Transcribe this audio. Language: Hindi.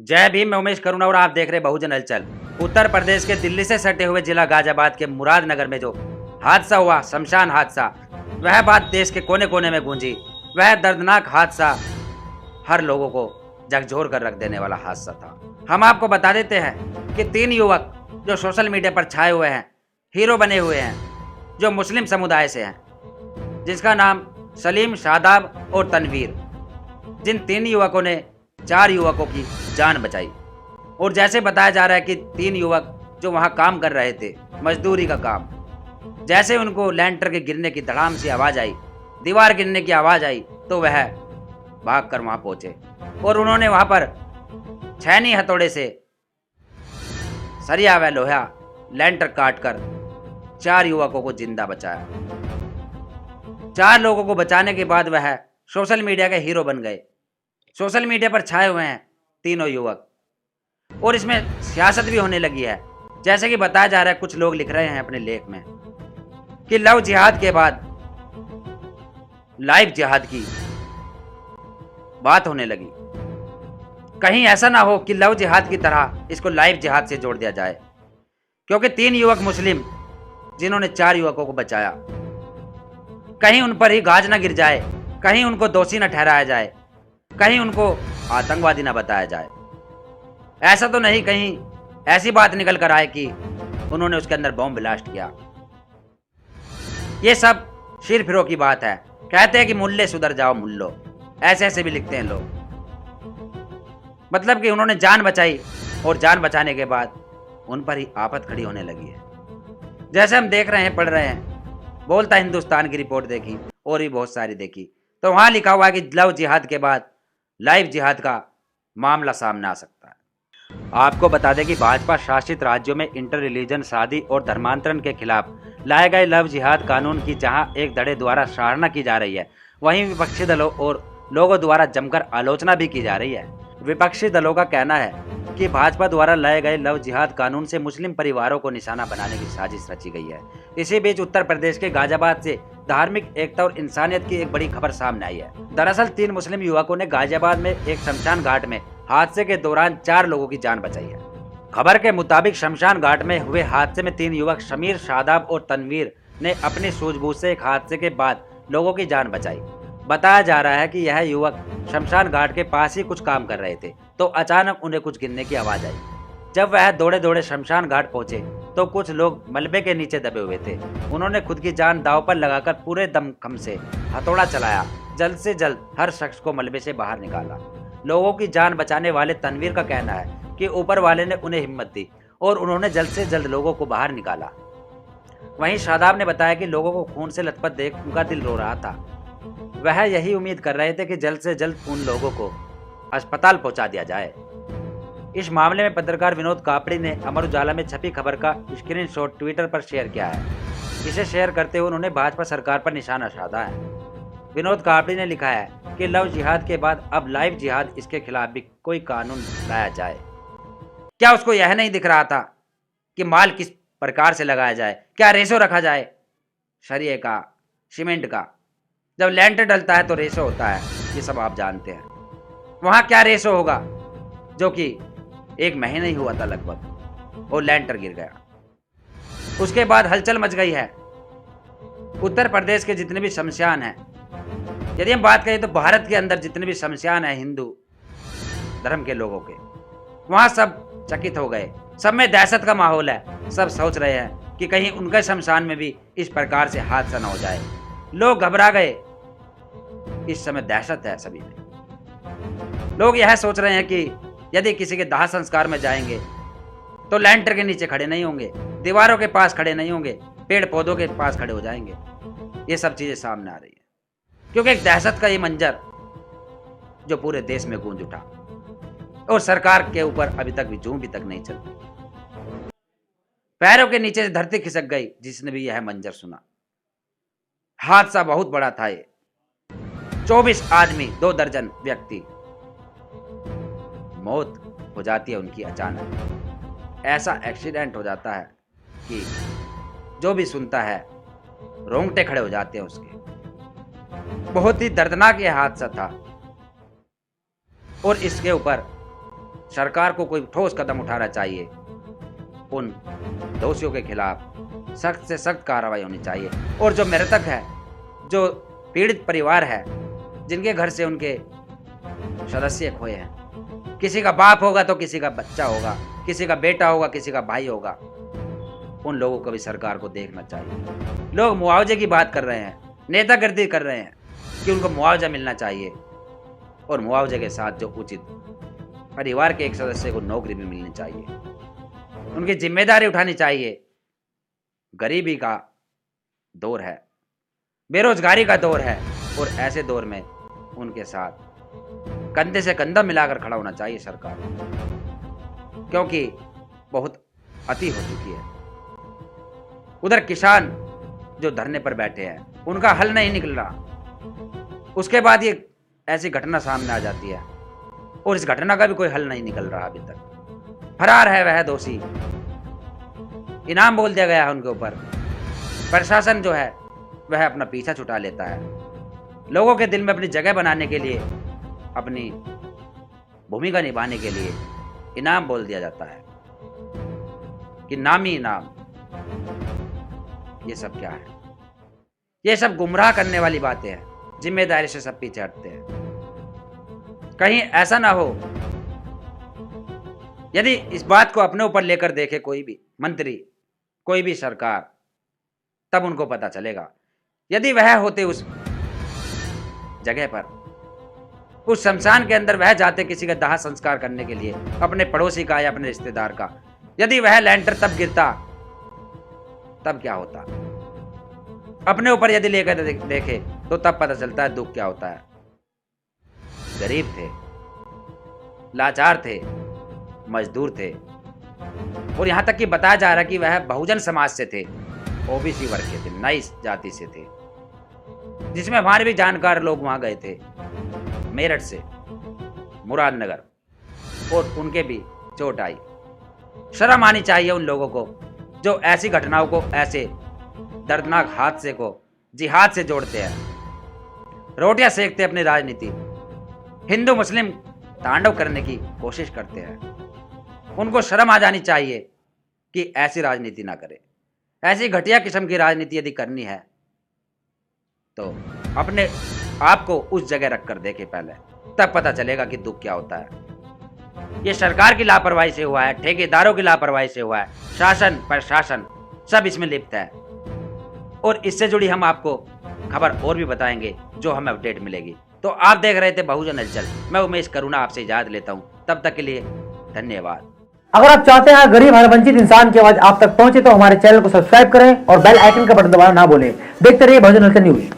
जय भीम। मैं उमेश करुणा और आप देख रहे बहुजन हलचल। उत्तर प्रदेश के दिल्ली से सटे हुए जिला गाजियाबाद के मुरादनगर में जो हादसा हुआ, शमशान हादसा, वह बात देश के कोने कोने में गूंजी। वह दर्दनाक हादसा हर लोगों को झकझोर कर रख देने वाला हादसा था। हम आपको बता देते हैं कि 3 युवक जो सोशल मीडिया पर छाए हुए हैं, हीरो बने हुए हैं, जो मुस्लिम समुदाय से हैं, जिसका नाम सलीम, शादाब और तनवीर, जिन 3 युवकों ने 4 युवकों की जान बचाई। और जैसे बताया जा रहा है कि 3 युवक जो वहां काम कर रहे थे, मजदूरी का काम, जैसे उनको लैंटर के गिरने की धड़ाम सी आवाज आई, दीवार गिरने की आवाज आई, तो वह भागकर वहां पहुंचे और उन्होंने वहां पर छैनी हथौड़े से सरिया व लोहा लैंटर काटकर 4 युवकों को जिंदा बचाया। 4 लोगों को बचाने के बाद वह सोशल मीडिया के हीरो बन गए। सोशल मीडिया पर छाए हुए हैं तीनों युवक, और इसमें सियासत भी होने लगी है। जैसे कि बताया जा रहा है, कुछ लोग लिख रहे हैं अपने लेख में कि लव जिहाद के बाद लाइव जिहाद की बात होने लगी। कहीं ऐसा ना हो कि लव जिहाद की तरह इसको लाइव जिहाद से जोड़ दिया जाए, क्योंकि 3 युवक मुस्लिम जिन्होंने 4 युवकों को बचाया, कहीं उन पर ही गाज ना गिर जाए, कहीं उनको दोषी न ठहराया जाए, कहीं उनको आतंकवादी न बताया जाए। ऐसा तो नहीं कहीं ऐसी बात निकल कर आए कि उन्होंने उसके अंदर बॉम्ब ब्लास्ट किया। ये सब शिर फिरो की बात है। कहते हैं कि मुल्ले सुधर जाओ मुल्लो, ऐसे ऐसे भी लिखते हैं लोग। मतलब कि उन्होंने जान बचाई और जान बचाने के बाद उन पर ही आफत खड़ी होने लगी है। जैसे हम देख रहे हैं, पढ़ रहे हैं, बोलता हिंदुस्तान की रिपोर्ट देखी और भी बहुत सारी देखी, तो वहां लिखा हुआ है कि लव जिहाद के बाद लाइव जिहाद का मामला सामने आ सकता है। आपको बता दें कि भाजपा शासित राज्यों में इंटर रिलीजन शादी और धर्मांतरण के खिलाफ लाए गए लव जिहाद कानून की जहां एक धड़े द्वारा सराहना की जा रही है, वहीं विपक्षी दलों और लोगों द्वारा जमकर आलोचना भी की जा रही है। विपक्षी दलों का कहना है कि भाजपा द्वारा लाए गए लव जिहाद कानून से मुस्लिम परिवारों को निशाना बनाने की साजिश रची गई है। इसी बीच उत्तर प्रदेश के गाजियाबाद से धार्मिक एकता और इंसानियत की एक बड़ी खबर सामने आई है। दरअसल 3 मुस्लिम युवकों ने गाजियाबाद में एक शमशान घाट में हादसे के दौरान 4 लोगों की जान बचाई है। खबर के मुताबिक शमशान घाट में हुए हादसे में 3 युवक समीर, शादाब और तनवीर ने अपनी सूझबूझ से एक हादसे के बाद लोगों की जान बचाई। बताया जा रहा है कि यह युवक शमशान घाट के पास ही कुछ काम कर रहे थे, तो अचानक उन्हें कुछ गिरने की आवाज आई। जब वह दौड़े दौड़े शमशान घाट पहुंचे तो कुछ लोग मलबे के नीचे दबे हुए थे। उन्होंने खुद की जान दांव पर लगाकर पूरे दमखम से हथौड़ा चलाया, जल्द से जल्द हर शख्स को मलबे से बाहर निकाला। लोगों की जान बचाने वाले तनवीर का कहना है कि ऊपर वाले ने उन्हें हिम्मत दी और उन्होंने जल्द से जल्द लोगों को बाहर निकाला। वहीं शादाब ने बताया कि लोगों को खून से लथपथ देख उनका दिल रो रहा था। वह यही उम्मीद कर रहे थे कि जल्द से जल्द उन लोगों को अस्पताल पहुंचा दिया जाए। इस मामले में पत्रकार विनोद कापड़ी ने अमर उजाला में छपी खबर का स्क्रीनशॉट ट्विटर पर शेयर किया है। इसे शेयर करते हुए उन्होंने भाजपा सरकार पर निशाना साधा है। विनोद कापड़ी ने लिखा है कि लव जिहाद के बाद अब लाइव जिहाद, इसके खिलाफ भी कोई कानून लाया जाए। क्या उसको यह नहीं दिख रहा था कि माल किस प्रकार से लगाया जाए? क्या रेशो रखा जाए सरिये का, सीमेंट का? जब लैंटर डलता है तो रेशो होता है, ये सब आप जानते हैं। वहां क्या रेशो होगा, जो कि 1 महीना ही हुआ था लगभग, और लैंटर गिर गया। उसके बाद हलचल मच गई है। उत्तर प्रदेश के जितने भी शमशान हैं, यदि हम बात करें तो भारत के अंदर जितने भी शमशान हैं हिंदू धर्म के लोगों के, वहां सब चकित हो गए। सब में दहशत का माहौल है। सब सोच रहे हैं कि कहीं उनके शमशान में भी इस प्रकार से हादसा न हो जाए। लोग घबरा गए। इस समय दहशत है सभी में। लोग यह सोच रहे हैं कि यदि किसी के दाह संस्कार में जाएंगे तो लैंटर के नीचे खड़े नहीं होंगे, दीवारों के पास खड़े नहीं होंगे, पेड़ पौधों के पास खड़े हो जाएंगे। ये सब चीजें सामने आ रही है, क्योंकि एक दहशत का ये मंजर जो पूरे देश में गूंज उठा और सरकार के ऊपर अभी तक भी जूं भी तक नहीं चलती। पैरों के नीचे से धरती खिसक गई जिसने भी यह मंजर सुना। हादसा बहुत बड़ा था ये। 24 आदमी, 2 दर्जन व्यक्ति, मौत हो जाती है उनकी अचानक। ऐसा एक्सीडेंट हो जाता है कि जो भी सुनता है रोंगटे खड़े हो जाते हैं उसके। बहुत ही दर्दनाक यह हादसा था और इसके ऊपर सरकार को कोई ठोस कदम उठाना चाहिए। उन दोषियों के खिलाफ सख्त से सख्त कार्रवाई होनी चाहिए। और जो मृतक है, जो पीड़ित परिवार है, जिनके घर से उनके सदस्य खोए हैं, किसी का बाप होगा तो किसी का बच्चा होगा, किसी का बेटा होगा, किसी का भाई होगा, उन लोगों को भी सरकार को देखना चाहिए। लोग मुआवजे की बात कर रहे हैं, नेतागिरी कर रहे हैं कि उनको मुआवजा मिलना चाहिए, और मुआवजे के साथ जो उचित परिवार के एक सदस्य को नौकरी भी मिलनी चाहिए, उनकी जिम्मेदारी उठानी चाहिए। गरीबी का दौर है, बेरोजगारी का दौर है, और ऐसे दौर में उनके साथ कंधे से कंधा मिलाकर खड़ा होना चाहिए सरकार को, क्योंकि बहुत अति हो चुकी है। उधर किसान जो धरने पर बैठे हैं, उनका हल नहीं निकल रहा। उसके बाद ये ऐसी घटना सामने आ जाती है, और इस घटना का भी कोई हल नहीं निकल रहा अभी तक। फरार है वह दोषी, इनाम बोल दिया गया है उनके ऊपर। प्रशासन जो है वह अपना पीछा छुटा लेता है। लोगों के दिल में अपनी जगह बनाने के लिए, अपनी भूमिका निभाने के लिए इनाम बोल दिया जाता है कि नामी इनाम। ये सब क्या है? ये सब गुमराह करने वाली बातें हैं। जिम्मेदारी से सब पीछे हटते हैं। कहीं ऐसा ना हो, यदि इस बात को अपने ऊपर लेकर देखे कोई भी मंत्री, कोई भी सरकार, तब उनको पता चलेगा। यदि वह होते उस जगह पर, उस शमशान के अंदर वह जाते किसी का दाह संस्कार करने के लिए, अपने पड़ोसी का या अपने रिश्तेदार का, यदि वह लैंटर तब गिरता, तब क्या होता? अपने ऊपर यदि लेकर देखे तो तब पता चलता है दुख क्या होता है। गरीब थे, लाचार थे, मजदूर थे, और यहां तक कि बताया जा रहा कि वह बहुजन समाज से थे, ओबीसी वर्ग के थे, नाइस जाति से थे, जिसमें हमारे भी जानकार लोग वहां गए थे, मेरठ से, मुरादनगर, और उनके भी चोट आई। शर्म आनी चाहिए उन लोगों को जो ऐसी घटनाओं को, ऐसे दर्दनाक हादसे को जिहाद से जोड़ते हैं, रोटियां सेकते अपनी राजनीति, हिंदू मुस्लिम तांडव करने की कोशिश करते हैं। उनको शर्म आ जानी चाहिए कि ऐसी राजनीति ना करें। ऐसी घटिया किस्म की राजनीति यदि करनी है तो अपने आप को उस जगह रखकर देखे पहले, तब पता चलेगा कि दुख क्या होता है। ये सरकार की लापरवाही से हुआ है, ठेकेदारों की लापरवाही से हुआ है, शासन प्रशासन सब इसमें लिप्त है। और इससे जुड़ी हम आपको खबर और भी बताएंगे जो हमें अपडेट मिलेगी। तो आप देख रहे थे बहुजन हलचल। मैं उमेश करुणा आपसे इजाजत लेता हूं। तब तक के लिए धन्यवाद। अगर आप चाहते हैं गरीब हर वंचित इंसान की आवाज आप तक पहुंचे तो हमारे चैनल को सब्सक्राइब करें और बेल आइकन का बटन दबाना ना भूलें। देखते रहिए बहुजन हलचल न्यूज।